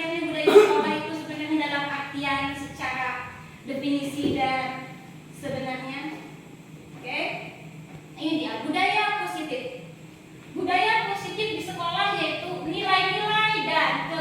sebenarnya budaya sekolah itu sebenarnya dalam artian secara definisi dan sebenarnya. Oke, ini dia budaya positif. Budaya positif di sekolah yaitu nilai-nilai dan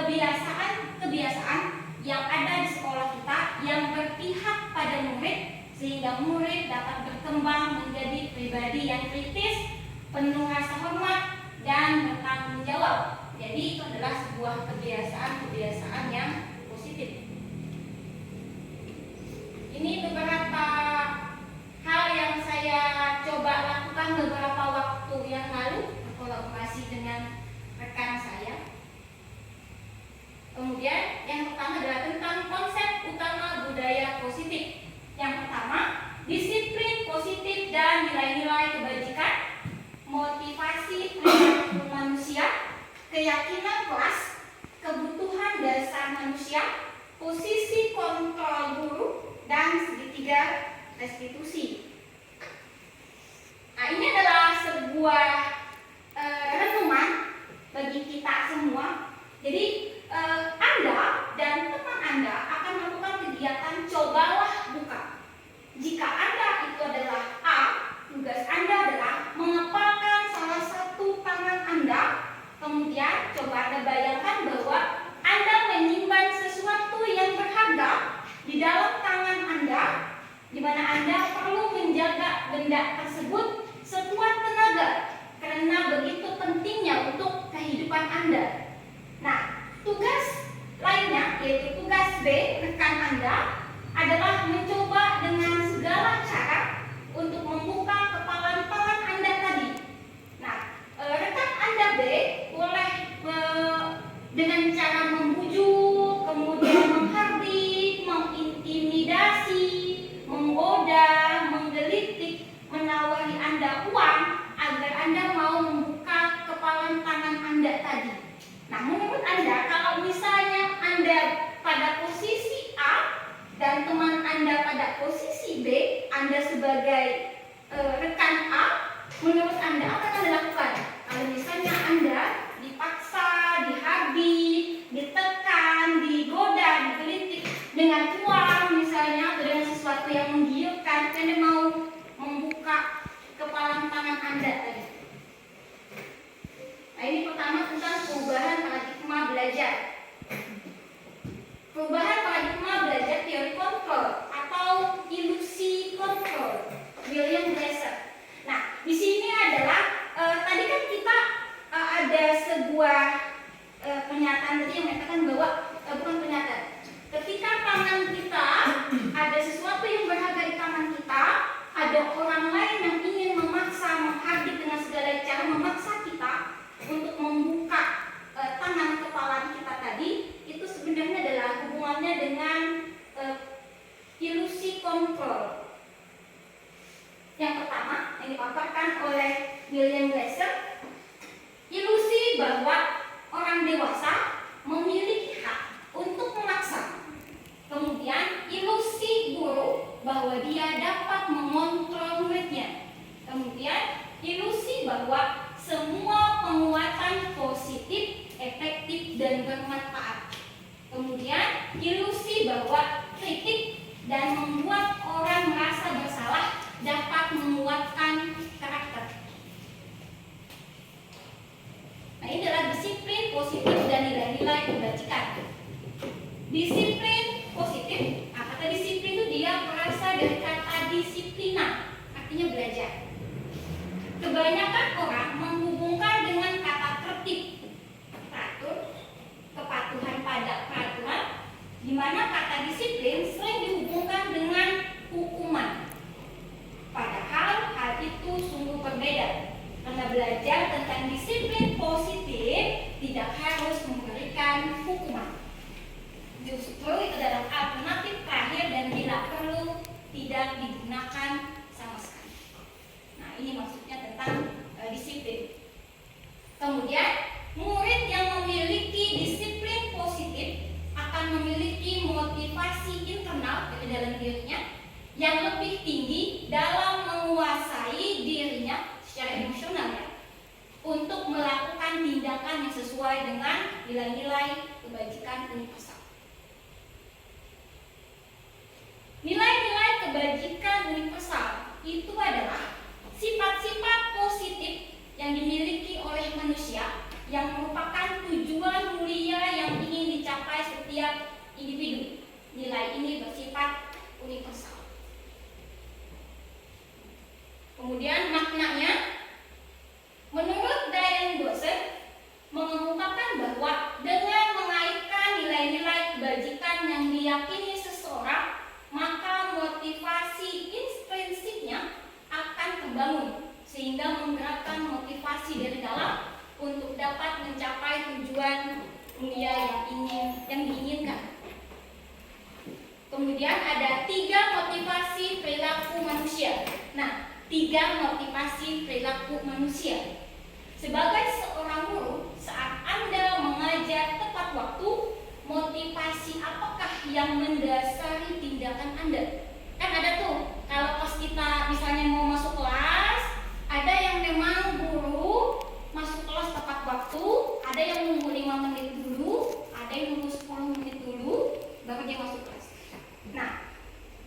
kebiasaan yang ada di sekolah kita yang berpihak pada murid sehingga murid dapat berkembang menjadi pribadi yang kritis, penuh rasa hormat dan bertanggung jawab. Jadi itu adalah sebuah kebiasaan yang positif. Ini beberapa hal yang saya coba lakukan beberapa waktu yang lalu, kolaborasi dengan rekan saya. Kemudian yang pertama adalah tentang konsep utama budaya positif. Yang pertama, disiplin positif dan nilai-nilai kebajikan, motivasi perilaku manusia, keyakinan kelas, kebutuhan dasar manusia, posisi kontrol guru, dan segitiga restitusi. Nah, ini adalah sebuah renungan bagi kita semua. Jadi Anda dan teman Anda akan melakukan kegiatan cobalah buka. Jika Anda itu adalah A, tugas Anda adalah mengepalkan salah satu tangan Anda. Kemudian coba Anda bayangkan bahwa Anda menyimpan sesuatu yang berharga di dalam tangan Anda, di mana Anda perlu menjaga benda tersebut sekuat tenaga karena begitu pentingnya untuk kehidupan Anda. Nah, tugas lainnya yaitu tugas B, rekan Anda adalah mencoba dengan segala cara untuk membuka kepalan tangan Anda tadi. Nah, rekan Anda B boleh dengan cara membujuk, kemudian menghardik, mengintimidasi, menggoda, menggelitik, menawari Anda uang agar Anda mau membuka kepalan tangan Anda tadi. Nah, menurut Anda, kalau misalnya Anda pada posisi A dan teman Anda pada posisi B, Anda sebagai rekan A, menurut Anda apa yang Anda lakukan? Kalau misalnya Anda dipaksa, dihardik, ditekan, digoda, digelitik dengan uang misalnya atau dengan sesuatu yang menggiurkan, Anda mau membuka kepalan tangan Anda tadi. Nah, ini pertama tentang perubahan paradigma belajar. Perubahan paradigma belajar teori kontrol atau ilusi kontrol, William Glasser. Nah, di sini adalah tadi kan kita ada sebuah pernyataan tadi yang mengatakan bahwa bukan pernyataan. Ketika tangan kita ada sesuatu yang berharga di tangan kita, ada orang lain yang ingin memaksa, menghardik dengan segala cara memaksa kita untuk membuka tangan kepala kita tadi, itu sebenarnya adalah hubungannya dengan ilusi kontrol. Yang pertama yang dipaparkan oleh William Glasser, ilusi bahwa orang dewasa memiliki hak untuk memaksa. Kemudian ilusi guru bahwa dia dapat mengontrol muridnya. Kemudian ilusi bahwa semua penguatan positif, efektif, dan bermanfaat. Kemudian ilusi bahwa kritik dan membuat orang merasa bersalah dapat menguatkan karakter. Nah, ini adalah disiplin positif dan nilai-nilai kebajikan. Disiplin positif, kata disiplin itu dia berasal dari kata disiplina, artinya belajar. Kebanyakan orang menghubungkan dengan kata tertib, teratur, kepatuhan pada peraturan, di mana kata disiplin sering dihubungkan dengan hukuman. Padahal hal itu sungguh berbeda. Karena belajar tentang disiplin positif tidak harus memberikan hukuman. Justru itu adalah alternatif terakhir dan bila perlu tidak digunakan sama sekali. Nah, ini maksudnya tentang disiplin. Kemudian, murid yang memiliki disiplin positif akan memiliki motivasi internal dari dalam dirinya yang lebih tinggi dalam menguasai dirinya secara emosional ya, untuk melakukan tindakan tindakan yang sesuai dengan nilai-nilai kebajikan universal. Nilai-nilai kebajikan universal itu adalah sifat-sifat positif yang dimiliki oleh manusia yang merupakan tujuan mulia yang ingin dicapai setiap individu. Nilai ini bersifat universal. Kemudian maknanya, menurut Diane Bowser, mengemukakan bahwa dengan mengaitkan nilai-nilai kebajikan yang diyakini seseorang, maka motivasi intrinsiknya akan terbangun sehingga menggerakkan motivasi dari dalam untuk dapat mencapai tujuan mulia yang diinginkan. Kemudian ada 3 motivasi perilaku manusia. Nah, 3 motivasi perilaku manusia. Sebagai seorang guru, saat Anda mengajar tepat waktu, motivasi apakah yang mendasari tindakan Anda? Kan ada tuh, kalau pas kita misalnya mau masuk kelas, ada yang memang guru masuk kelas tepat waktu, ada yang nunggu 5 menit dulu, ada yang nunggu 10 menit dulu, baru dia masuk kelas. Nah,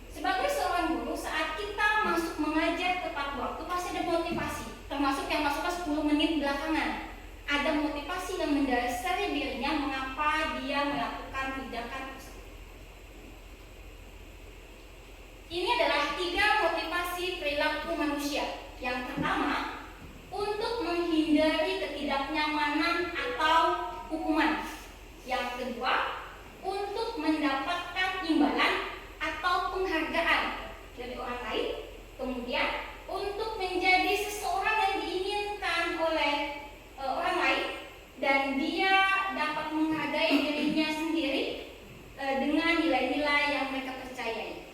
sebagai seorang guru, saat kita masuk mengajar tepat waktu, pasti ada motivasi, termasuk yang masuk kelas 10 menit belakangan. Ada motivasi yang mendasari dirinya mengapa dia melakukan tindakan tersebut. Ini adalah 3 motivasi perilaku manusia. Yang pertama, untuk menghindari ketidaknyamanan atau hukuman. Yang kedua, untuk mendapatkan imbalan atau penghargaan dari orang lain. Kemudian, untuk menjadi seseorang yang diinginkan oleh orang lain dan dia dapat menghargai dirinya sendiri dengan nilai-nilai yang mereka percayai.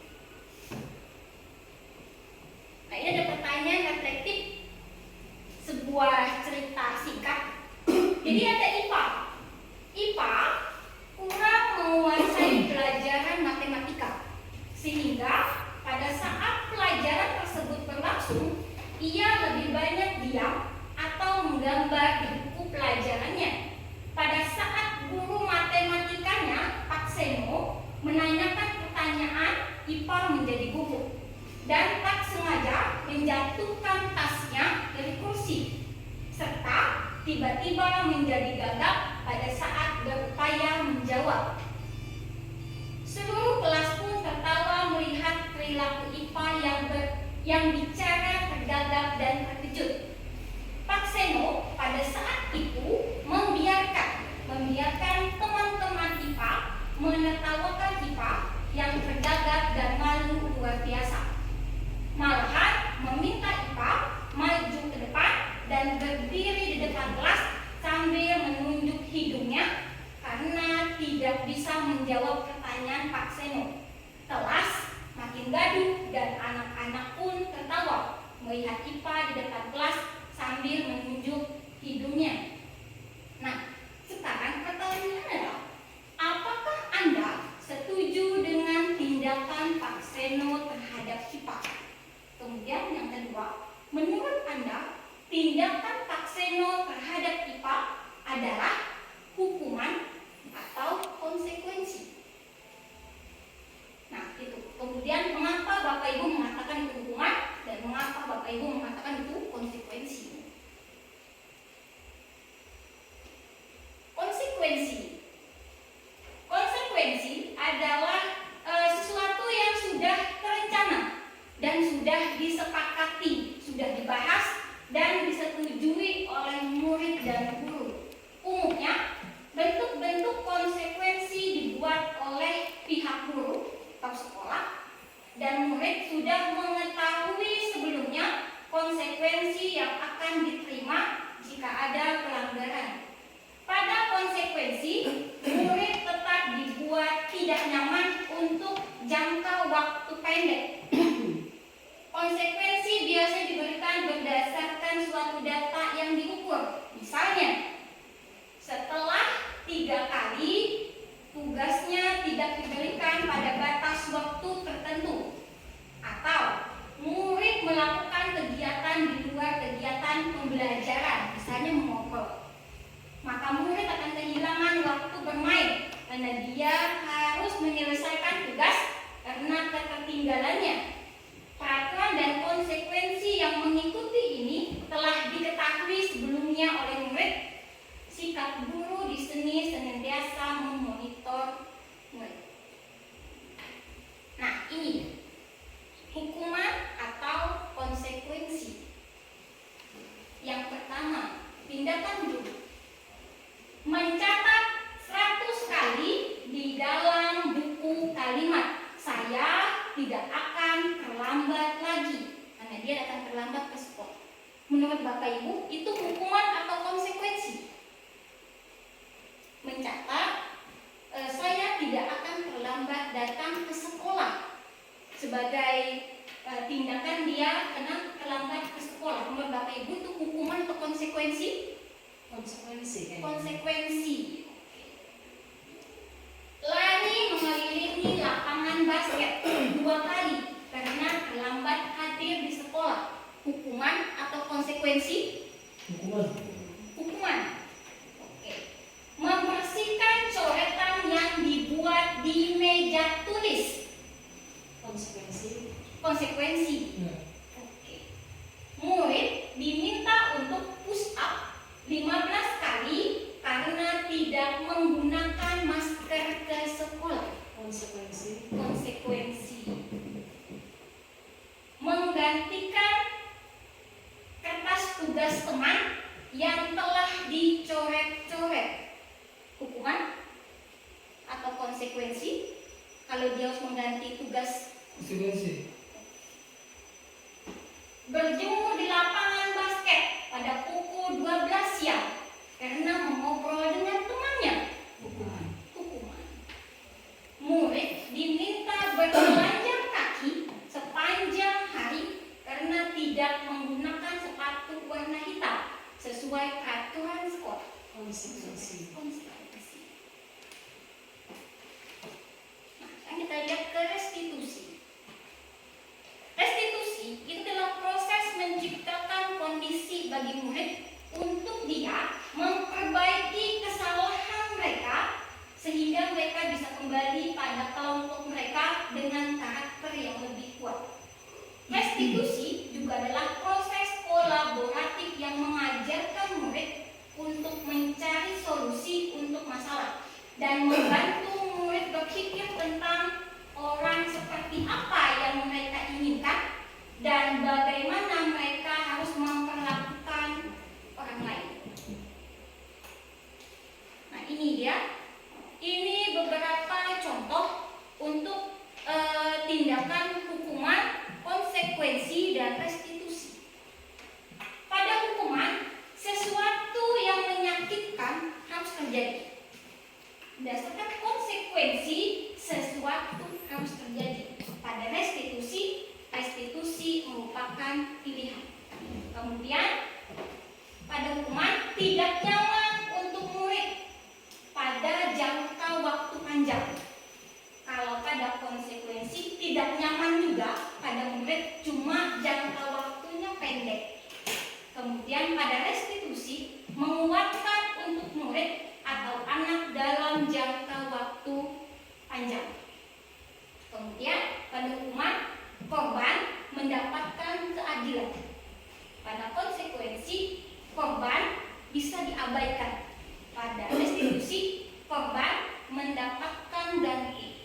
Nah, ini ada pertanyaan reflektif, sebuah cerita singkat. Jadi ada IPA kurang menguasai pelajaran matematika, sehingga pada saat pelajaran tersebut berlangsung, ia lebih banyak diam atau menggambar di buku pelajarannya. Pada saat guru matematikanya, Pak Seno, menanyakan pertanyaan, IPA menjadi gugup dan tak sengaja menjatuhkan tasnya dari kursi, serta tiba-tiba menjadi gagap pada saat berupaya menjawab. Seluruh kelas pun tertawa melihat perilaku IPA yang bicara tergagap dan terkejut. Pak Seno pada saat itu membiarkan teman-teman IPA menertawakan IPA yang tergagap dan malu luar biasa. Malahan meminta IPA maju ke depan dan berdiri di depan kelas sambil menunjuk hidungnya karena tidak bisa menjawab pertanyaan Pak Seno. Kelas makin gaduh dan anak-anak pun tertawa melihat IPA di depan kelas sambil menunjuk hidungnya. Nah, sekarang pertanyaannya adalah, apakah Anda setuju dengan tindakan Pak Seno terhadap IPA? Kemudian yang kedua, menurut Anda, tindakan Pak Seno terhadap IPA adalah hukuman atau konsekuensi? Nah, itu. Kemudian mengapa Bapak Ibu mengatakan itu hukuman dan mengapa Bapak Ibu mengatakan itu konsekuensi? Konsekuensi adalah sesuatu yang sudah terencana dan sudah disepakati, sudah dibahas dan disetujui oleh murid dan guru. Umumnya, bentuk-bentuk konsekuensi dibuat oleh pihak guru atau sekolah, dan murid sudah mengetahui sebelumnya konsekuensi yang akan diterima jika ada pelanggaran. Pada konsekuensi, sikap guru di sini senantiasa memonitor murid. Nah, ini hukuman atau konsekuensi. Yang pertama, tindakan guru mencatat 100 kali di dalam buku kalimat saya tidak akan terlambat lagi, karena dia datang terlambat ke sekolah. Menurut Bapak Ibu, itu hukuman atau konsekuensi? Mencatat saya tidak akan terlambat datang ke sekolah sebagai tindakan dia karena terlambat ke sekolah. Menurut Bapak Ibu itu hukuman atau konsekuensi? Konsekuensi. Konsekuensi. Lari mengelilingi lapangan basket 2 kali karena terlambat hadir di sekolah. Hukuman atau konsekuensi? Hukuman. Oke. Membersihkan coretan yang dibuat di meja tulis. Konsekuensi. Oke. Murid diminta untuk push up 15 kali karena tidak menggunakan masker ke sekolah. Konsekuensi. Menggantikan kertas tugas teman yang telah dicoret-coret. Hukuman atau konsekuensi? Kalau dia harus mengganti tugas. Berjemur di lapangan basket pada pukul 12 siang karena mengobrol dengan temannya. Hukuman. Murid diminta bertelanjang kaki sepanjang hari karena tidak menggunakan sepatu warna hitam sesuai peraturan sekolah. Konsekuensi. Nah, kita lihat ke restitusi. Restitusi itu adalah proses menciptakan kondisi bagi murid untuk dia memperbaiki kesalahan mereka sehingga mereka bisa kembali pada kelompok mereka dengan karakter yang lebih kuat. Restitusi juga adalah proses kolaboratif yang mengajarkan murid untuk mencari solusi untuk masalah dan membantu murid berpikir tentang orang seperti apa yang mereka inginkan dan bagaimana mereka harus memperlakukan orang lain. Nah, ini dia. Ini beberapa contoh untuk tindakan hukuman, konsekuensi, dan restitusi. Pada hukuman, sesuatu yang menyakitkan harus terjadi. Berdasarkan konsekuensi, sesuatu harus terjadi. Pada restitusi, restitusi merupakan pilihan. Kemudian, pada hukuman, tidak nyaman untuk murid pada jangka waktu panjang. Kalau pada konsekuensi, tidak nyaman juga pada murid, cuma jangka waktunya pendek. Kemudian pada restitusi, menguatkan untuk murid atau anak dalam jangka waktu panjang. Kemudian pada hukuman, korban mendapatkan keadilan. Pada konsekuensi, korban bisa diabaikan. Pada restitusi, korban mendapatkan ganti.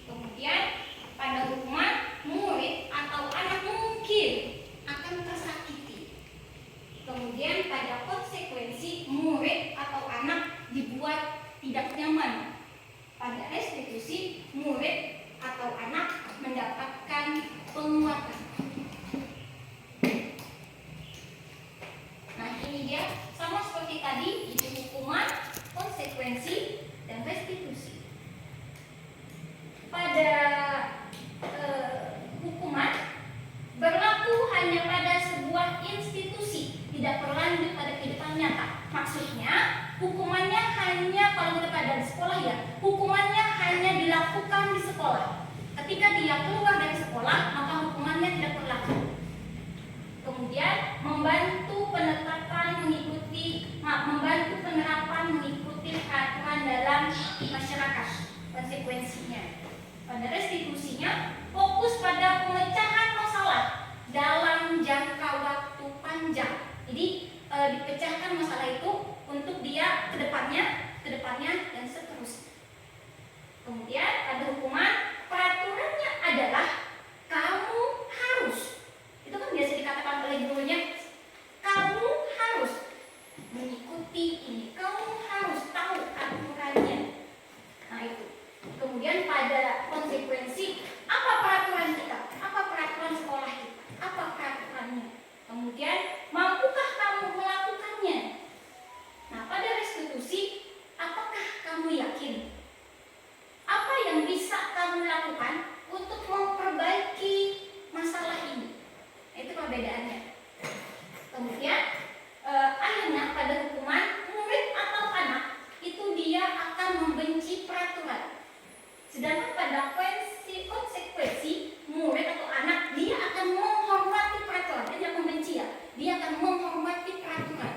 Kemudian pada hukuman, murid atau anak mungkin akan tersakiti. Kemudian pada konsekuensi, murid atau anak dibuat tidak nyaman. Pada restitusi, murid atau anak mendapatkan penguatan. Nah, ini dia sama seperti tadi, itu hukuman, konsekuensi, dan restitusi. Pada hukuman berlaku hanya pada sebuah institusi, tidak berlanjut pada kehidupan nyata. Maksudnya, hukumannya hanya kalau kita pada sekolah ya, hukumannya hanya dilakukan di sekolah. Ketika dia keluar dari sekolah, maka hukumannya tidak berlaku. Kemudian membantu penerapan mengikuti aturan dalam masyarakat. Konsekuensinya, pada restitusinya fokus pada pemecahan masalah dalam jangka waktu panjang. Jadi dipecahkan masalah itu untuk dia ke depannya dan seterusnya. Kemudian ada hukuman, peraturannya adalah kamu harus, itu kan biasa dikatakan oleh gurunya, kamu harus mengikuti ini, kamu harus tahu aturannya. Nah itu. Kemudian pada konsekuensi, apa peraturan kita, apa peraturan sekolah kita, apa peraturannya. Kemudian mampukah kamu melakukannya. Nah pada restitusi, apakah kamu yakin apa yang bisa kamu lakukan untuk memperbaiki masalah ini. Itu perbedaannya. Kemudian akhirnya pada hukuman, murid atau anak itu dia akan membenci peraturan. Sedangkan pada konsekuensi, murid atau anak dia akan menghormati peraturan. Dia tidak membenci ya, dia akan menghormati peraturan.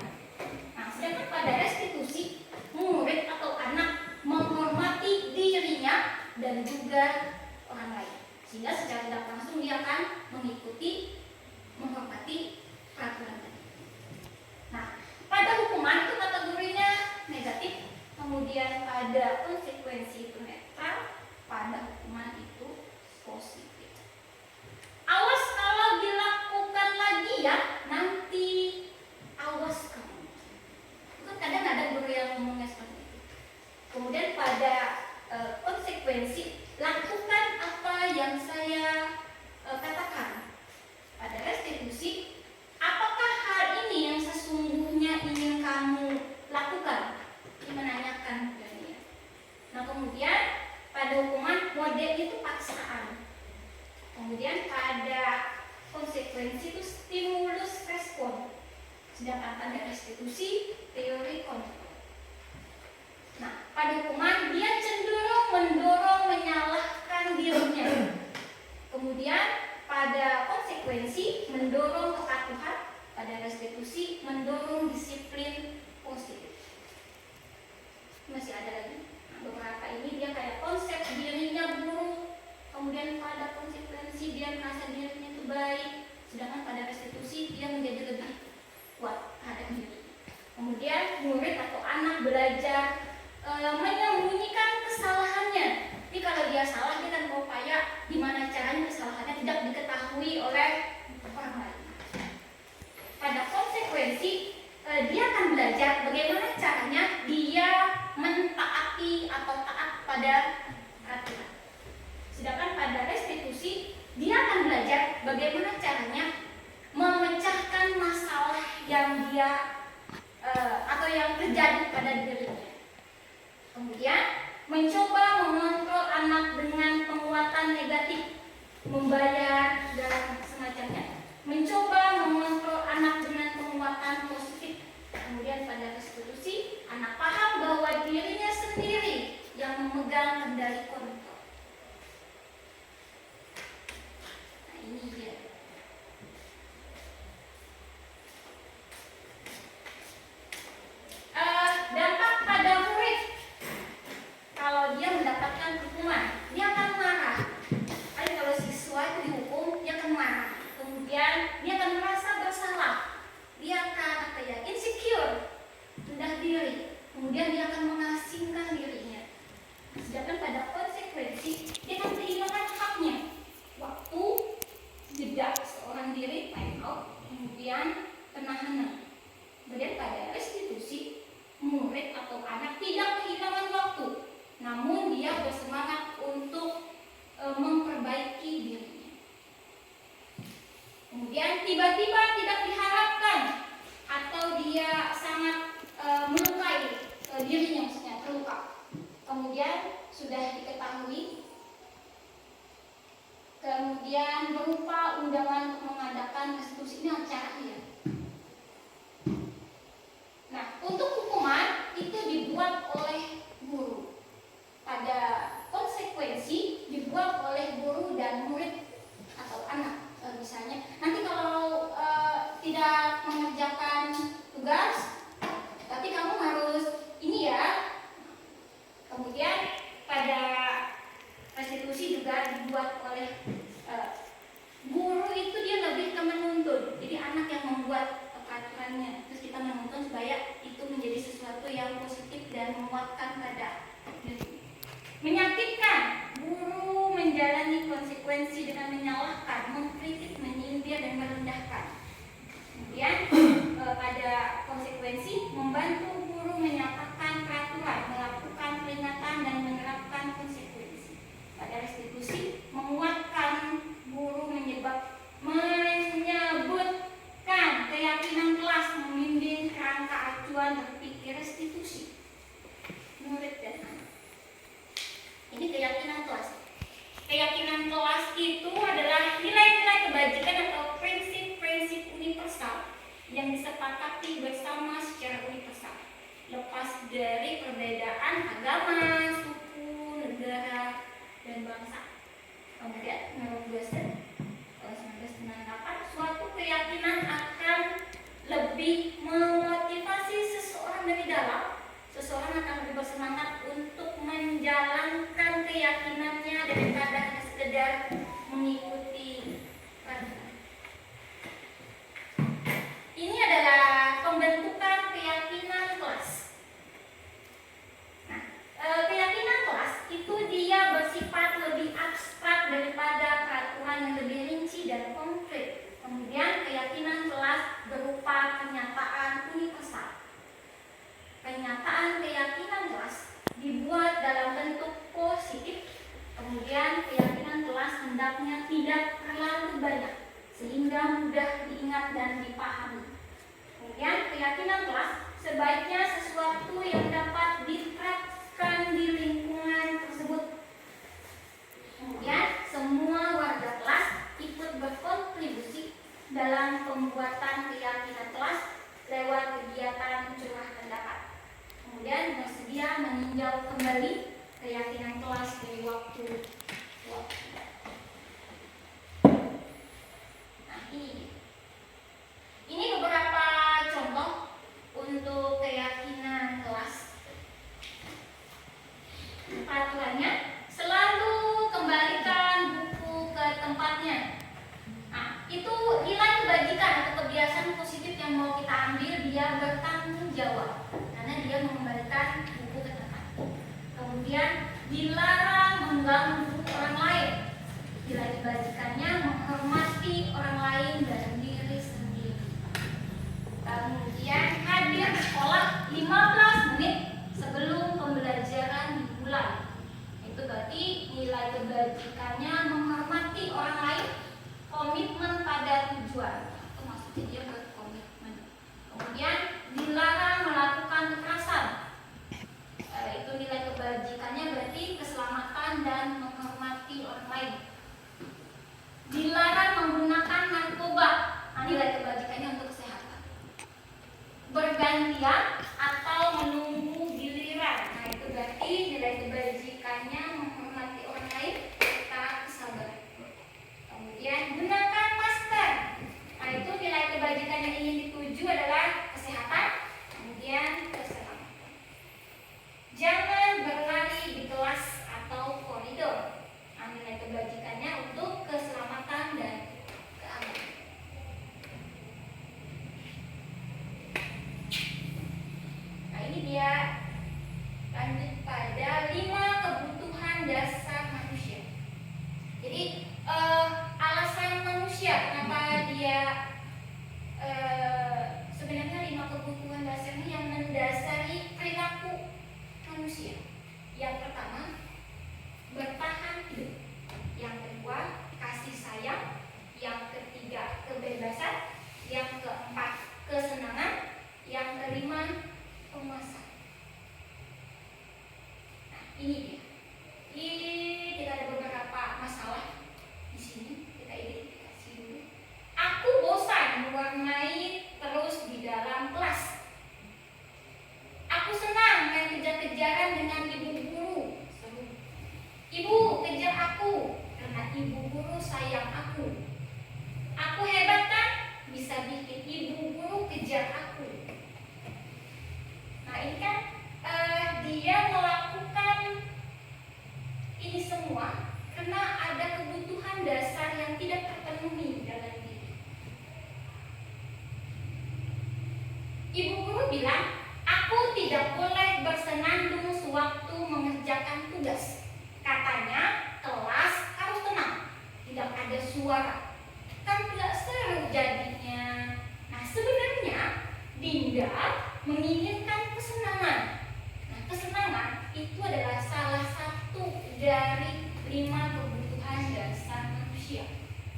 Nah, sedangkan pada restitusi, murid atau anak menghormati dirinya dan juga orang lain. Sehingga secara tidak langsung dia akan menghormati peraturan tadi. Nah, pada hukuman itu kategorinya negatif, kemudian pada konsekuensi itu netral, pada hukuman itu positif. Awas kalau dilakukan lagi ya, nanti awas kamu. Itu kadang ada guru yang ngomongnya seperti itu. Kemudian pada konsekuensi, lakukan apa yang saya katakan. Pada restitusi, apakah hal ini yang sesungguhnya ingin kamu lakukan? Ini menanyakan kepadanya. Nah kemudian pada hukuman, model itu paksaan. Kemudian pada konsekuensi itu stimulus respon. Sedangkan pada restitusi, teori kontrol. Nah, pada hukuman dia cenderung mendorong menyalahkan dirinya. Kemudian pada konsekuensi mendorong kepatuhan, pada restitusi mendorong disiplin positif. Masih ada lagi. Nah, beberapa ini dia kayak konsep dirinya buruk, kemudian pada konsekuensi dia merasa dirinya itu baik, sedangkan pada restitusi dia menjadi lebih kuat terhadap diri. Kemudian murid atau anak belajar menyembunyikan kesalahannya. Jadi kalau dia salah, dia akan berupaya gimana caranya kesalahannya tidak diketahui oleh orang lain. Pada konsekuensi, dia akan belajar bagaimana caranya dia mentaati atau taat pada aturan. Sedangkan pada restitusi, dia akan belajar bagaimana caranya memecahkan masalah yang dia atau yang terjadi pada dirinya. Kemudian mencoba mengontrol anak dengan penguatan negatif, membayar dan semacamnya. Mencoba mengontrol anak dengan penguatan positif. Kemudian pada restitusi, anak paham bahwa dirinya sendiri yang memegang kendali kontrol. Nah ini dia. Dampak pada murid. Kalau dia mendapatkan hukuman, dia akan marah. Kalau siswa itu dihukum, dia akan marah. Kemudian dia akan merasa bersalah. Dia akan insecure, rendah diri. Kemudian dia akan mengasingkan dirinya. Sedangkan pada konsekuensi, dia akan kehilangan haknya. Waktu, jeda seorang diri, time out, kemudian penahanan. Kemudian pada restitusi, murid atau anak tidak kehilangan waktu, namun dia bersemangat untuk memperbaiki dirinya. Kemudian tiba-tiba tidak diharapkan atau dia sangat melukai dirinya, maksudnya terluka. Kemudian sudah diketahui, kemudian berupa undangan untuk mengadakan restitusi. Ini acaranya. Nah, untuk hukuman itu dibuat oleh guru. Pada konsekuensi dibuat oleh guru dan murid atau anak. Misalnya, nanti kalau tidak mengerjakan tugas, tapi kamu harus ini ya. Kemudian pada restitusi juga dibuat oleh guru itu dia lebih ke menuntun. Jadi anak yang membuat peraturannya, terus kita menuntun supaya itu menjadi sesuatu yang terlepas dari perbedaan agama, suku, negara, dan bangsa. Kemudian menurut Gosen tahun 1998, suatu keyakinan akan lebih memotivasi seseorang dari dalam. Seseorang akan lebih bersemangat untuk menjalankan keyakinannya daripada hanya sekedar mengikuti peraturan. Ini adalah pembentukan keyakinan kelas. Nah, keyakinan kelas itu dia bersifat lebih abstrak daripada peraturan yang lebih rinci dan konkret. Kemudian keyakinan kelas berupa kenyataan universal. Kenyataan keyakinan kelas dibuat dalam bentuk positif. Kemudian keyakinan kelas hendaknya tidak terlalu banyak sehingga mudah diingat dan dipahami. Kemudian keyakinan kelas sebaiknya sesuatu yang dapat diterapkan di lingkungan tersebut. Kemudian semua warga kelas ikut berkontribusi dalam pembuatan keyakinan kelas lewat kegiatan curah pendapat. Kemudian bersedia meninjau kembali keyakinan kelas dari waktu ke waktu. Nah, ini beberapa contoh untuk keyakinan kelas. Peraturannya, selalu kembalikan buku ke tempatnya. Nah, itu nilai kebajikan atau kebiasaan positif yang mau kita ambil, dia bertanggung jawab karena dia mengembalikan buku ke tempat. Kemudian dilarang mengganggu orang lain. Nilai kebajikannya menghormati orang lain dan diri sendiri. Kemudian hadir sekolah 15 menit sebelum pembelajaran dimulai. Itu berarti nilai kebajikannya menghormati orang lain, komitmen pada tujuan. Itu maksudnya dia berkomitmen. Kemudian dilarang melakukan kekerasan. Itu nilai kebajikannya berarti keselamatan dan menghormati orang lain. Dilarang menggunakan narkoba. Nah, nilai kebajikannya untuk kesehatan. Bergantian atau menunggu giliran. Nah, itu berarti nilai kebajikannya menghormati orang lain serta kesabaran. Kemudian gunakan masker. Nah, itu nilai kebajikan yang ingin dituju adalah kesehatan, kemudian keselamatan. Jangan berlari di kelas atau koridor. Nah, nilai kebajikannya untuk keselamatan dan keamanan. Nah, ini dia lanjut pada 5 kebutuhan dasar manusia. Jadi alasan manusia kenapa dia sebenarnya 5 kebutuhan dasar ini yang mendasari perilaku manusia. Yang pertama, bertahan hidup. Yang kedua, kasih sayang. Yang ketiga, kebebasan. Yang keempat, kesenangan. Yang kelima, penguasaan. Nah, ini dia. Kita ada beberapa masalah di sini. Kita identifikasi dulu. Aku bosan mewarnai terus di dalam kelas. Aku senang main kejar-kejaran dengan ibu guru. Ibu kejar aku karena ibu guru sayang aku. Aku hebat kan? Bisa bikin ibu guru kejar aku. Nah, ini kan dia melakukan ini semua karena ada kebutuhan dasar yang tidak terpenuhi dalam diri. Ibu guru bilang, aku tidak boleh bersenandung sewaktu mengerjakan tugas. Katanya kelas harus tenang, tidak ada suara. Kan tidak seru jadinya. Nah, sebenarnya Dinda menginginkan kesenangan. Nah, kesenangan itu adalah salah satu dari 5 kebutuhan dasar manusia.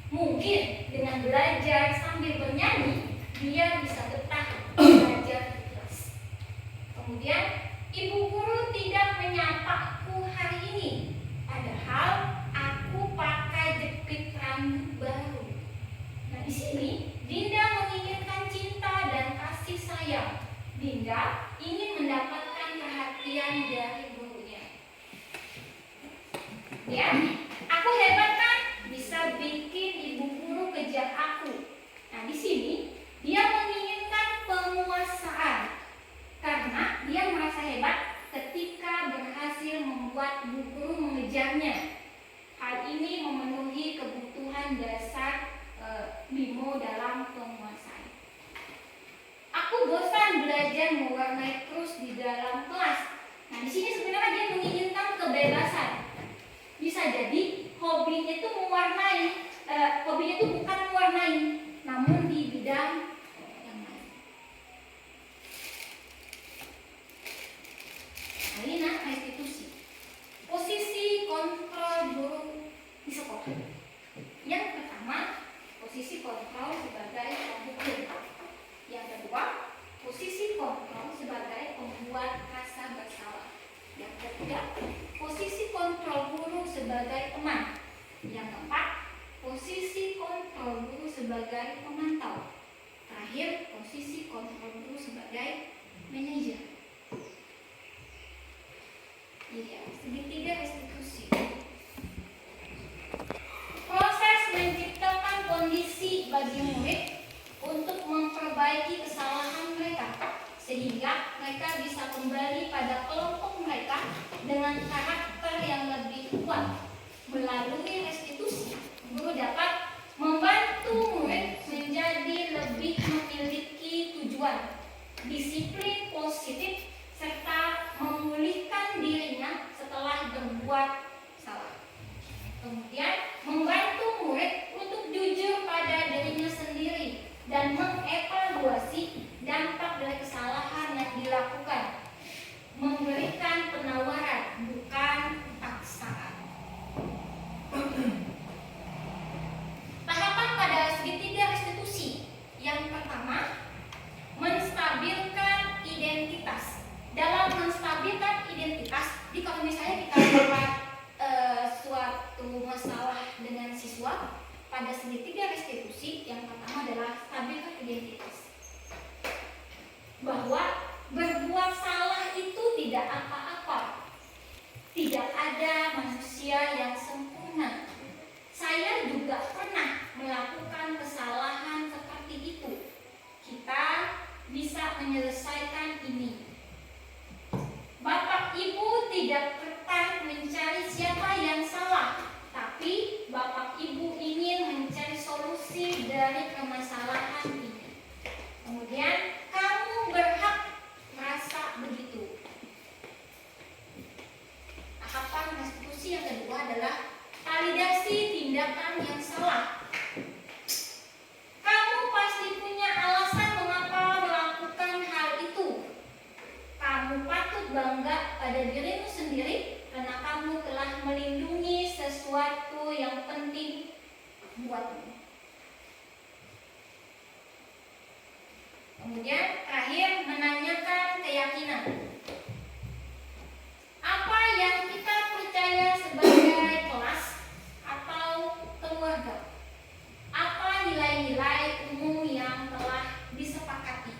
Mungkin dengan belajar sambil bernyanyi, dia bisa betah belajar di kelas. Kemudian, ibu guru tidak menyapaku hari ini, padahal aku pakai jepit rambut baru. Nah, di sini Dinda menginginkan cinta dan kasih sayang. Dinda ingin mendapatkan Kemudian, aku hebat kan? Bisa bikin ibu guru kejar aku. Nah, di sini dia menginginkan penguasaan karena dia merasa hebat ketika berhasil membuat ibu guru mengejarnya. Hal ini memenuhi kebutuhan dasar Bimo dalam penguasaan. Aku bosan belajar mewarnai terus di dalam kelas. Nah, di sini sebenarnya dia menginginkan kebebasan. Bisa jadi hobinya itu mewarnai, hobinya itu bukan mewarnai, namun di bidang yang lain. Alina restitusi. Posisi kontrol guru di sekolah. Yang pertama, posisi kontrol sebagai penghukum. Yang kedua, posisi kontrol sebagai pembuat rasa bersalah. Yang ketiga, posisi kontrol guru sebagai teman. Yang keempat, posisi kontrol guru sebagai pemantau. Terakhir, posisi kontrol guru sebagai manajer. Iya, segitiga restitusi. Proses menciptakan kondisi bagi murid untuk memperbaiki kesalahan mereka sehingga mereka bisa kembali pada kelompok mereka dengan karakter yang lebih kuat. Melalui restitusi, guru dapat membantu murid menjadi lebih memiliki tujuan, disiplin positif, serta memulihkan dirinya setelah berbuat salah. Kemudian membantu murid untuk jujur pada dirinya sendiri dan mengevaluasi dampak dari kesalahan yang dilakukan. Memberikan penawaran, bukan paksaan. Tahapan pada segitiga restitusi. Yang pertama, menstabilkan identitas. Dalam menstabilkan identitas, kalau misalnya kita dapat suatu masalah dengan siswa, pada segitiga restitusi yang pertama adalah stabilkan identitas. Bahwa berbuat salah itu tidak apa-apa. Tidak ada manusia yang sempurna. Saya juga pernah melakukan kesalahan seperti itu. Kita bisa menyelesaikan ini. Bapak Ibu tidak tertarik mencari siapa yang salah, tapi Bapak Ibu ingin mencari solusi dari permasalahan ini. Kemudian kamu berhak merasa begitu. Tahapan restitusi yang kedua adalah validasi tindakan yang salah. Kamu pasti punya alasan mengapa melakukan hal itu. Kamu patut bangga pada dirimu sendiri karena kamu telah melindungi sesuatu yang penting buatmu. Kemudian terakhir menanyakan keyakinan. Apa yang kita percaya sebagai kelas atau keluarga? Apa nilai-nilai umum yang telah disepakati?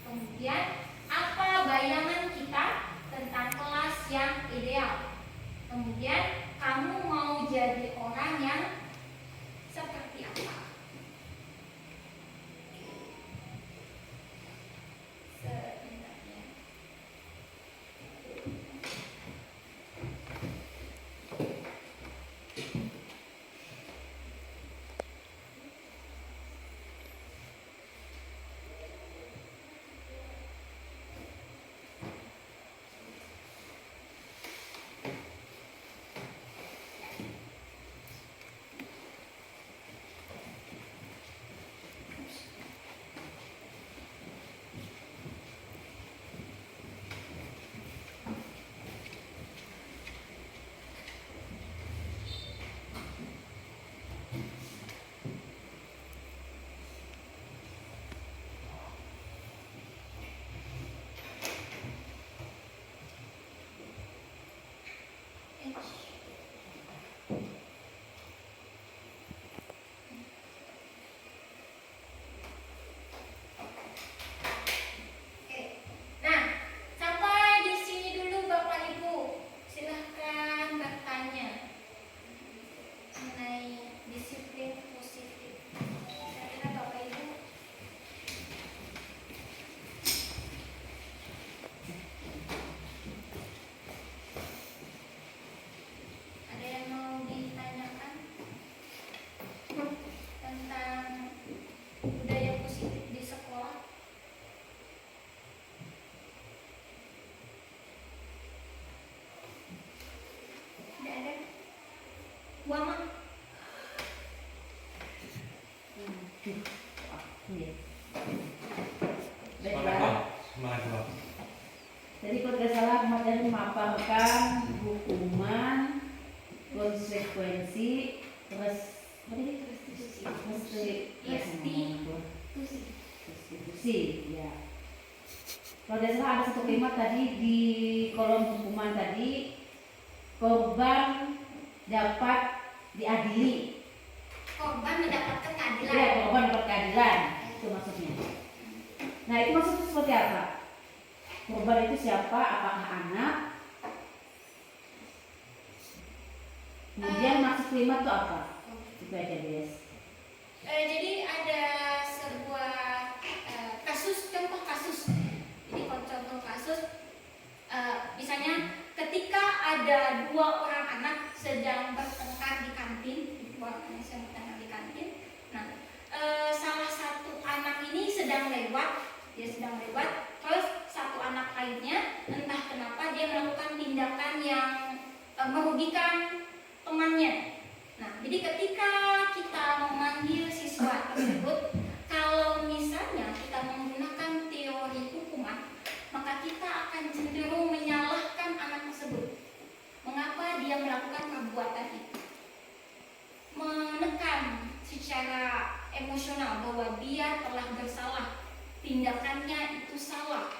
Kemudian apa bayangan kita tentang kelas yang ideal? Kemudian kamu mau jadi orang yang seperti apa? Ya. Semangat. Jadi kalau tidak salah materi memaparkan hukuman, konsekuensi, terus apa ini? Restitusi. Ya. Kalau tidak salah ada satu kalimat tadi di kolom hukuman tadi, korban dapat diadili. Korban mendapatkan keadilan. Ya, korban dapat keadilan. Itu maksudnya. Nah, itu maksudnya seperti apa? Korban itu siapa? Apakah anak? Kemudian maksud kalimat itu apa? Itu aja, Des. Jadi ada sebuah contoh kasus. Jadi contoh kasus, misalnya ketika ada dua orang anak sedang bertengkar di kantin, Nah, salah satu anak ini sedang lewat, terus satu anak lainnya entah kenapa dia melakukan tindakan yang merugikan temannya. Nah, jadi ketika kita memanggil siswa tersebut, kalau misalnya kita menggunakan teori hukuman, maka kita akan cenderung menyalahkan anak tersebut. Mengapa dia melakukan perbuatan itu? Menekan secara emosional bahwa dia telah bersalah, tindakannya itu salah,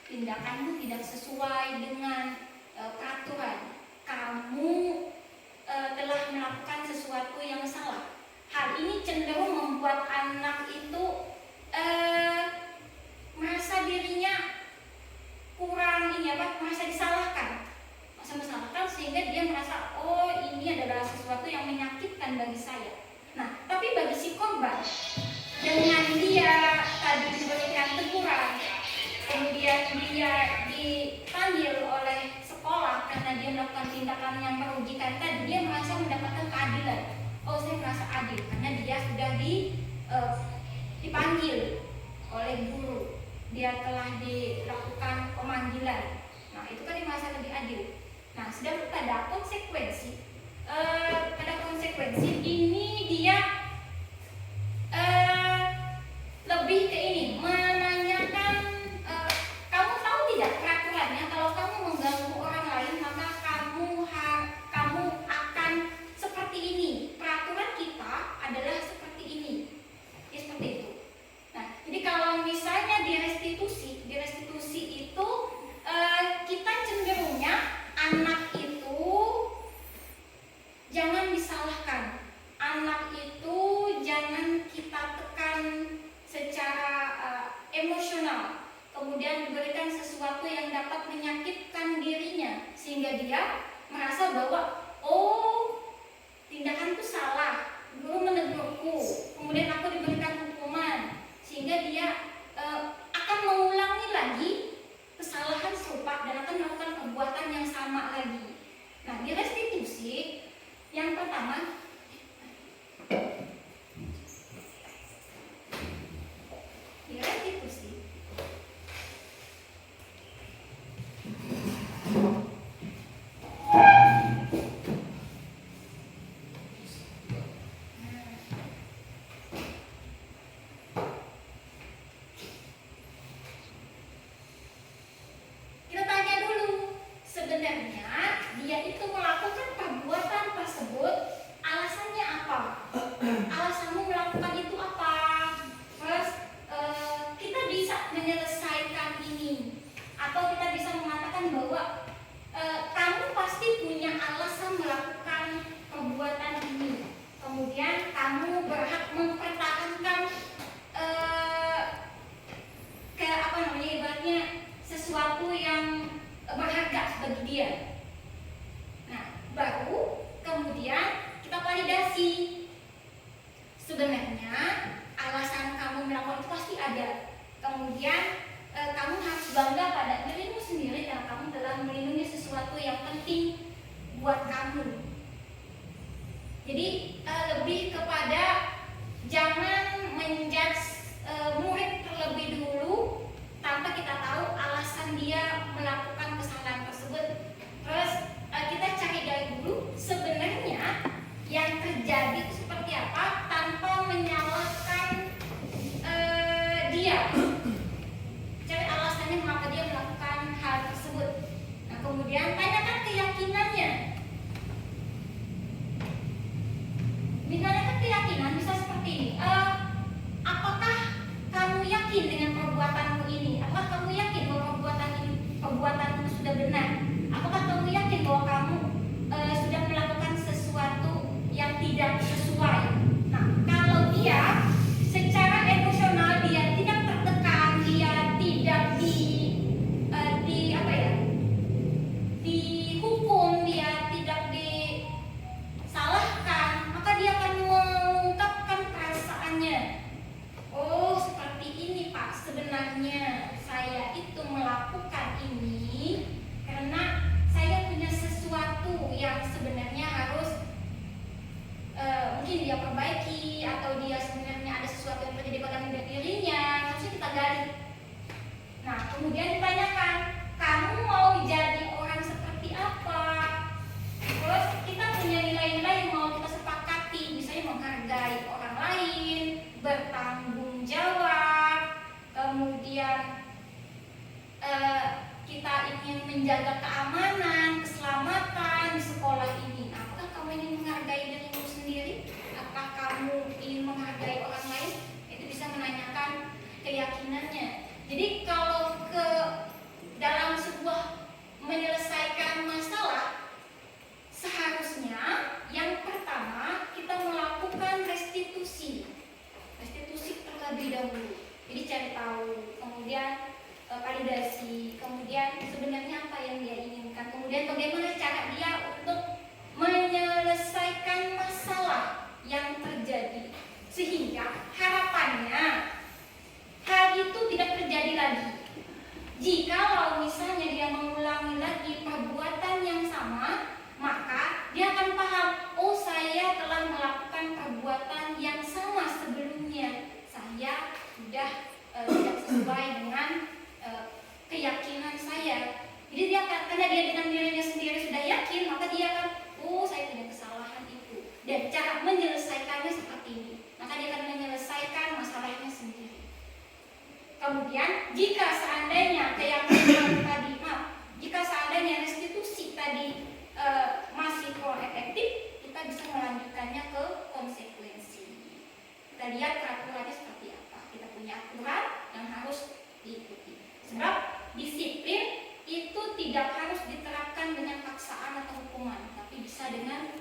tindakanmu tidak sesuai dengan peraturan, kamu telah melakukan sesuatu yang salah. Hal ini cenderung membuat anak itu merasa dirinya kurang merasa disalahkan, sehingga dia merasa ini adalah sesuatu yang menyakitkan bagi saya. Nah, tapi bagi si korban, dengan dia tadi diberikan teguran, kemudian dia dipanggil oleh sekolah karena dia melakukan tindakan yang merugikan tadi, dia merasa mendapatkan keadilan. Saya merasa adil karena dia sudah dipanggil oleh guru, dia telah dilakukan pemanggilan. Nah, itu kan dia merasa lebih adil. Nah, sedangkan pada konsekuensi ini dia lebih ke ini, menanyakan, kamu tahu tidak peraturannya, kalau kamu mengganggu orang lain maka kamu akan seperti ini. Peraturan kita adalah seperti ini. Ya, seperti itu. Nah, jadi kalau misalnya direstitusi itu kita cenderungnya anak itu jangan disalahkan. Anak itu jangan kita tekan secara emosional, kemudian diberikan sesuatu yang dapat menyakitkan dirinya, sehingga dia merasa bahwa tindakan itu salah, guru menegurku, kemudian aku diberikan hukuman, sehingga dia akan mengulangi lagi kesalahan serupa dan akan melakukan perbuatan yang sama lagi. Nah, di restitusi yang pertama, kita tanya dulu, sebenarnya dia itu melakukan perbuatan tersebut alasannya apa? Alasanmu melakukan itu apa? Terus kita bisa menyelesaikan ini, atau kita bisa mengatakan bahwa kamu pasti punya alasan melakukan perbuatan ini, kemudian kamu berhak mempertahankan ibaratnya sesuatu yang berharga bagi dia. Nah, baru kemudian kita validasi. Sebenarnya alasan kamu melakukan itu pasti ada. Kemudian kamu harus bangga pada dirimu sendiri karena kamu telah melindungi sesuatu yang penting buat kamu. Jadi lebih kepada jangan menjudge murid terlebih dulu tanpa kita tahu alasan dia melakukan kesalahan tersebut. Terus kita cari dari dulu sebenarnya yang terjadi itu seperti apa, tanpa menyalahkan kemudian tanyakan keyakinannya. Ditanyakan keyakinan bisa seperti ini. Apakah kamu yakin dengan perbuatanmu ini? Apakah kamu yakin bahwa perbuatanmu sudah benar? Apakah kamu yakin bahwa kamu sudah melakukan sesuatu yang tidak sesuai? Nah, kalau dia secara emosional dia tidak tertekan, dia tidak dihukum, dia tidak disalahkan, maka dia akan mengungkapkan perasaannya. Oh, seperti ini Pak, sebenarnya saya itu melakukan ini karena saya punya sesuatu yang sebenarnya harus mungkin dia perbaiki, atau dia sebenarnya ada sesuatu yang terjadi pada dirinya, harusnya kita gali. Nah, kemudian ditanyakan, kamu mau jadi orang seperti apa? Terus kita punya nilai-nilai yang mau kita sepakati, misalnya menghargai orang lain, bertanggung jawab, kemudian kita ingin menjaga keamanan, keselamatan di sekolah ini. Apakah kamu ingin menghargai dirimu sendiri? Apakah kamu ingin menghargai orang lain? Itu bisa menanyakan keyakinannya. Jadi kalau ke dalam sebuah menyelesaikan masalah, seharusnya yang pertama kita melakukan restitusi terlebih dahulu. Jadi cari tahu, kemudian validasi, kemudian sebenarnya apa yang dia inginkan, kemudian bagaimana cara dia untuk menyelesaikan masalah yang terjadi, sehingga harapannya hal itu tidak terjadi lagi. Jikalau misalnya dia mengulangi lagi perbuatan yang sama, maka dia akan paham, oh saya telah melakukan perbuatan yang sama sebelumnya, saya sudah tidak sesuai dengan keyakinan saya. Jadi dia akan, karena dia dengan dirinya sendiri sudah yakin, maka dia akan, oh saya punya kesalahan itu, dan cara menyelesaikannya seperti ini, maka dia akan menyelesaikan masalahnya sendiri. Kemudian jika seandainya keyakinan tadi, jika seandainya restitusi tadi masih kurang efektif, kita bisa melanjutkannya ke konsekuensi. Kita lihat peraturannya seperti apa. Kita punya aturan yang harus diikuti. Sebab disiplin itu tidak harus diterapkan dengan paksaan atau hukuman, tapi bisa dengan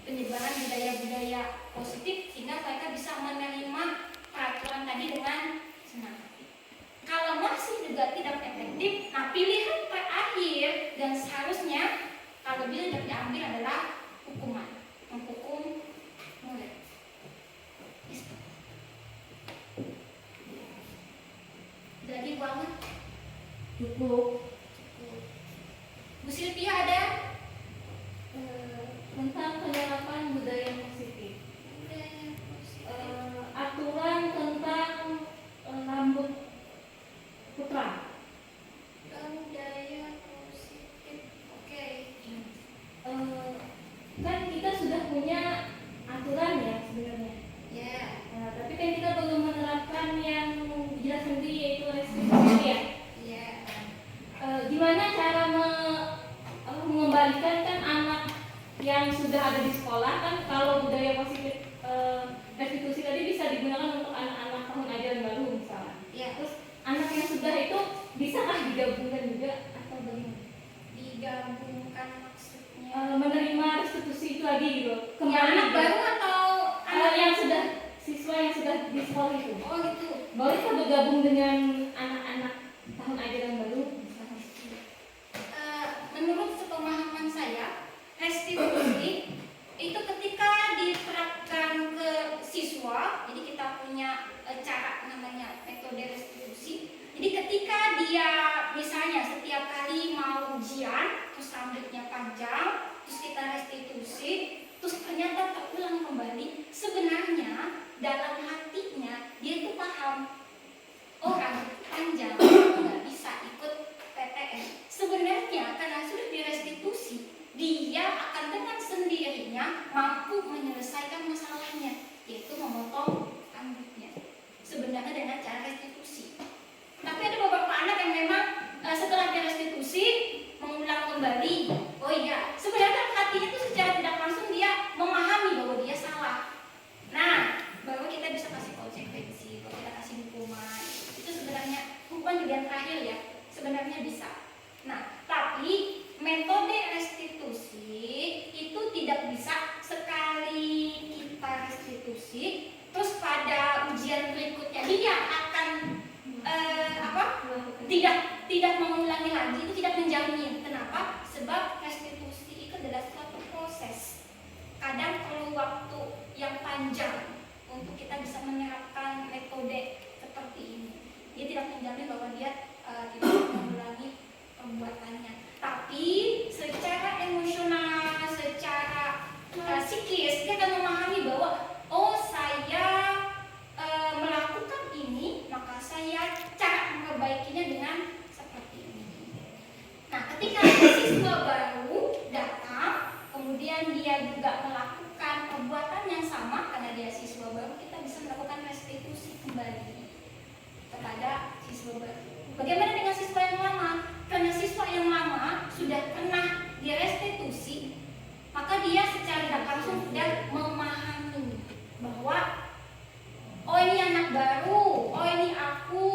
penyebaran budaya-budaya positif, sehingga mereka bisa menerima peraturan tadi dengan senang hati. Kalau masih juga tidak efektif, nah pilihan terakhir dan seharusnya kalau bila diambil adalah hukuman, menghukum murid. Jadi banget. Cukup. Bu Sylvia ada Tentang penerapan budaya positif. Aturan tentang rambut putra. budaya positif. Oke. Kan kita sudah punya aturan ya sebenarnya. Ya. Tapi kan kita belum menerapkan yang dijelaskan tadi, yaitu restitusi ya. Ya. Gimana cara mengembalikan kan anak yang sudah ada di sekolah, kan kalau budaya positif restitusi tadi bisa digunakan untuk anak-anak tahun ajaran baru misalnya. Ya. Terus anak yang sudah itu bisakah digabungkan juga atau bagaimana? Digabungkan maksudnya. Menerima restitusi itu lagi gitu. Ya, anak baru atau yang sudah siswa yang sudah di sekolah itu. Oh gitu. Bolehkah bergabung dengan anak-anak tahun ajaran baru misalnya? Menurut sepemahaman saya, restitusi itu ketika diterapkan ke siswa, jadi kita punya cara namanya metode restitusi. Jadi ketika dia misalnya setiap kali mau ujian, terus rambutnya panjang, terus kita restitusi, terus ternyata terulang kembali, sebenarnya dalam hatinya dia itu paham, oh rambut panjang, nggak bisa ikut PTN. Sebenarnya karena sudah direstitusi, dia akan dengan sendirinya mampu menyelesaikan masalahnya, yaitu memotong rambutnya. Sebenarnya dengan cara restitusi. Tapi ada beberapa anak yang memang setelah kembali. Oh iya, sebenarnya hatinya itu secara tidak langsung dia memahami bahwa dia salah. Nah, baru kita bisa kasih konsekuensi, baru kita kasih hukuman. Itu sebenarnya hukuman bagian terakhir ya, sebenarnya bisa. Nah, tapi metode restitusi itu tidak bisa sekali kita restitusi, terus pada ujian berikutnya dia akan tidak mengulangi lagi, itu tidak menjamin. Kenapa? Sebab restitusi itu adalah suatu proses. Kadang perlu waktu yang panjang untuk kita bisa menerapkan metode seperti ini. Dia tidak menjamin bahwa dia tidak mengulangi perbuatannya. Tapi secara emosional, secara psikis dia akan memahami bahwa oh saya melakukan ini, maka saya cara memperbaikinya dengan seperti ini. Nah, ketika siswa baru datang, kemudian dia juga melakukan perbuatan yang sama karena dia siswa baru, kita bisa melakukan restitusi kembali kepada siswa baru. Bagaimana dengan siswa yang lama? Karena siswa yang lama sudah pernah direstitusi, maka dia secara tidak langsung sudah memahami bahwa oh ini anak baru, oh ini aku.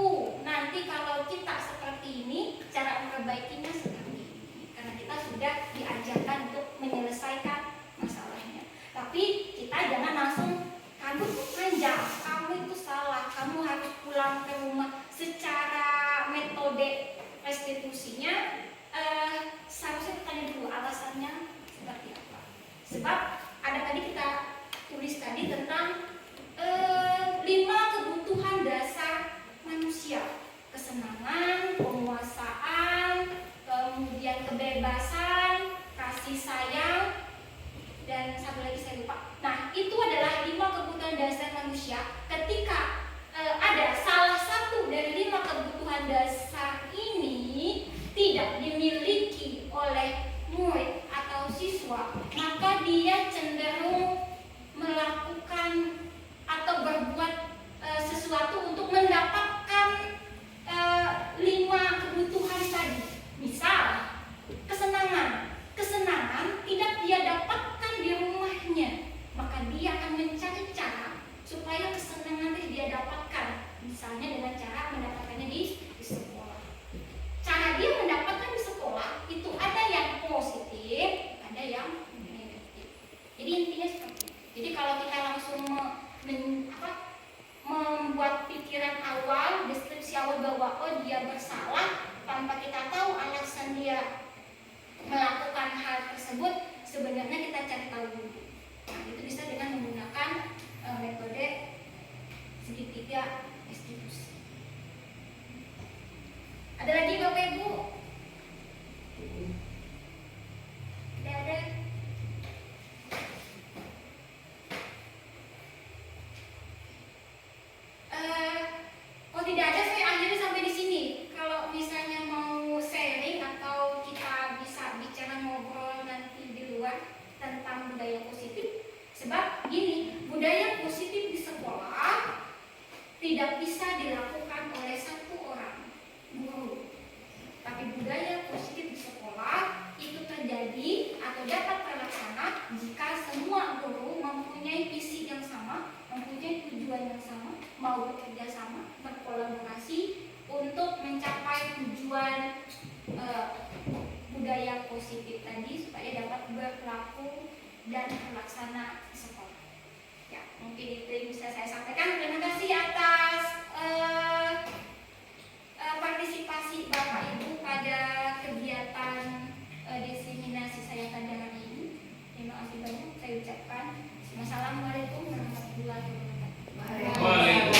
Nanti kalau kita seperti ini, cara memperbaikinya seperti ini. Karena kita sudah diajarkan untuk menyelesaikan masalahnya. Tapi kita jangan langsung kamu itu panjang, kamu itu salah, kamu harus pulang ke rumah. Secara metode restitusinya seharusnya tanya dulu alasannya seperti apa. Sebab ada tadi kita tulis tadi tentang 5 kebutuhan dasar manusia: kesenangan, penguasaan, kemudian kebebasan, kasih sayang, dan satu lagi saya lupa. Nah, itu adalah 5 kebutuhan dasar manusia. Ketika ada salah satu dari 5 kebutuhan dasar ini tidak dimiliki oleh murid atau siswa, maka dia cenderung melakukan atau berbuat sesuatu untuk mendapatkan 5 kebutuhan tadi. Misal kesenangan tidak dia dapatkan di rumahnya, maka dia akan mencari cara supaya kesenangan itu dia dapatkan, misalnya dengan cara mendapatkannya di sekolah. Cara dia mendapatkan di sekolah itu ada yang positif, ada yang negatif. Jadi intinya seperti itu. Jadi kalau kita langsung membuat pikiran awal, deskripsi awal bahwa oh dia bersalah tanpa kita tahu alasan dia melakukan hal tersebut, sebenarnya kita cari tahu dulu. Nah, itu bisa dengan menggunakan metode segitiga restitusi. Ada lagi Bapak Ibu? Tidak ada? Oh tidak ada, saya akhiri sampai di sini. Kalau misalnya mau sharing atau kita bisa bicara ngobrol nanti di luar tentang budaya positif. Sebab gini, budaya positif di sekolah tidak bisa dilakukan oleh satu orang guru. Tapi budaya positif di sekolah itu terjadi atau dapat terlaksana jika semua guru mempunyai visi yang sama, mempunyai tujuan yang sama, mau bekerja sama, berkolaborasi untuk mencapai tujuan budaya positif tadi supaya dapat berlaku dan terlaksana di sekolah. Ya, mungkin itu yang bisa saya sampaikan. Terima kasih atas partisipasi Bapak Ibu pada kegiatan diseminasi saya pada hari ini. Terima kasih banyak saya ucapkan. Wassalamualaikum warahmatullahi wabarakatuh.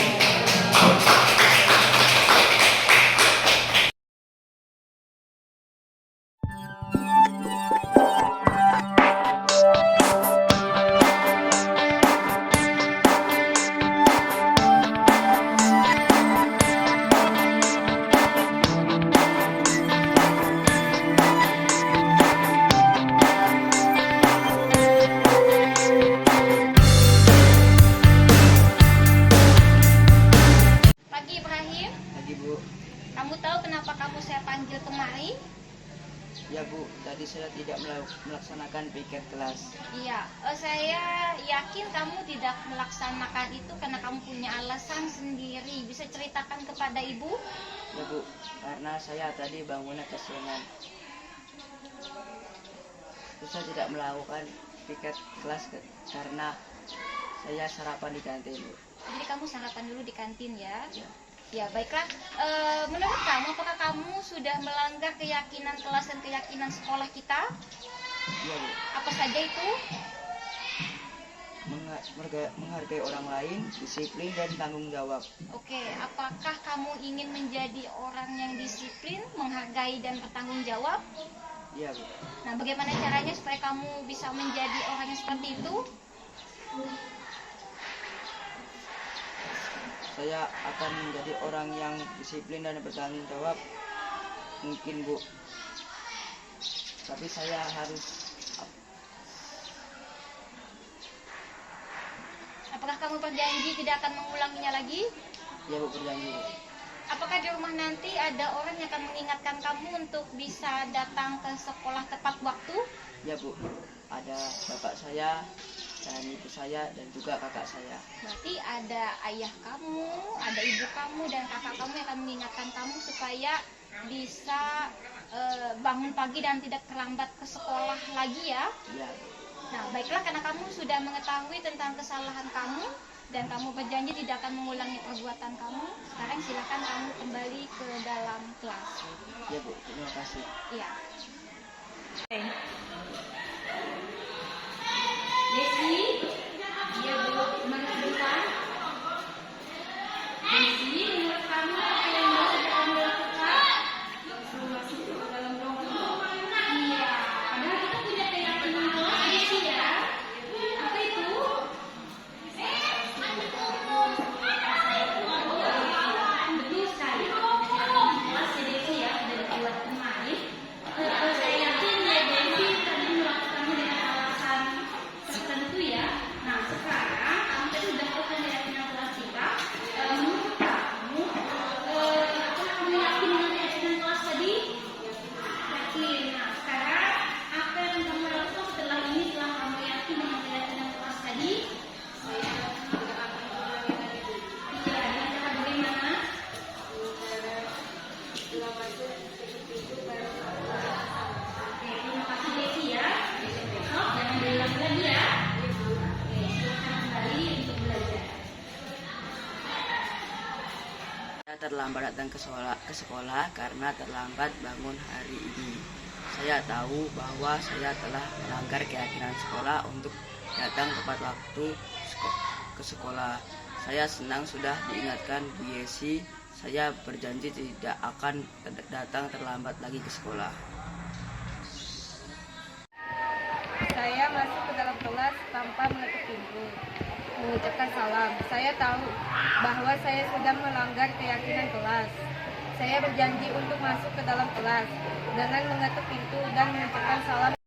Pagi Ibrahim, Pagi Bu. kamu tahu kenapa kamu saya panggil kemari? Ya Bu, tadi saya tidak melaksanakan piket kelas. Iya, saya yakin kamu tidak melaksanakan itu karena kamu punya alasan sendiri. Bisa ceritakan kepada ibu? Ya Bu, karena saya tadi bangunnya kesiangan. Terus saya tidak melakukan piket kelas karena saya sarapan di kantin Bu. Jadi kamu sarapan dulu di kantin ya? Ya. Ya baiklah, menurut kamu apakah kamu sudah melanggar keyakinan kelas dan keyakinan sekolah kita? Iya Bu, Apa saja itu? menghargai orang lain, disiplin dan tanggung jawab. Oke, apakah kamu ingin menjadi orang yang disiplin, menghargai dan bertanggung jawab? Iya Bu. Nah, bagaimana caranya supaya kamu bisa menjadi orang yang seperti itu? Saya akan menjadi orang yang disiplin dan bertanggung jawab, mungkin Bu. Tapi saya harus. Apakah kamu berjanji tidak akan mengulanginya lagi? Ya Bu, berjanji Bu. Apakah di rumah nanti ada orang yang akan mengingatkan kamu untuk bisa datang ke sekolah tepat waktu? Ya Bu, ada bapak saya dan ibu saya dan juga kakak saya. Berarti ada ayah kamu, ada ibu kamu, dan kakak kamu yang akan mengingatkan kamu supaya bisa bangun pagi dan tidak terlambat ke sekolah lagi ya. Ya, Nah, baiklah karena kamu sudah mengetahui tentang kesalahan kamu dan kamu berjanji tidak akan mengulangi perbuatan kamu. Sekarang silakan kamu kembali ke dalam kelas. ya Bu, terima kasih. Iya. Desi, dia belum menentukan. Desi, menurut kamu apa yang harus kamu lakukan? Suruh masuk ke dalam ruang. Iya, padahal kita punya keyakinan kelas Desi ya. Apa itu? Betul sekali. Kelas Desi ya, dari buat kemarin. Saya yakin ya Desi tadi melakukannya dengan alasan tertentu ya. Nah sekarang kamu tadi udah tahu kan keyakinan kelas kita. Menurut kamu, apakah kamu yakin dengan keyakinan kelas tadi? Yakin. Nah sekarang apa yang kamu lakukan setelah ini? Setelah kamu yakin dengan keyakinan kelas tadi? Iya, dengan cara bagaimana? Oke, terima kasih Desi ya. Besok jangan diulang lagi ya. Oke, silakan kembali untuk belajar. Saya terlambat datang ke sekolah karena terlambat bangun hari ini. Saya tahu bahwa saya telah melanggar keyakinan sekolah untuk datang tepat waktu ke sekolah. Saya senang sudah diingatkan Bu Yesi. Saya berjanji tidak akan datang terlambat lagi ke sekolah. Saya masuk ke dalam kelas tanpa mengetuk pintu, mengucapkan salam. Saya tahu bahwa saya sudah melanggar keyakinan kelas. Saya berjanji untuk masuk ke dalam kelas dengan mengetuk pintu dan mengucapkan salam.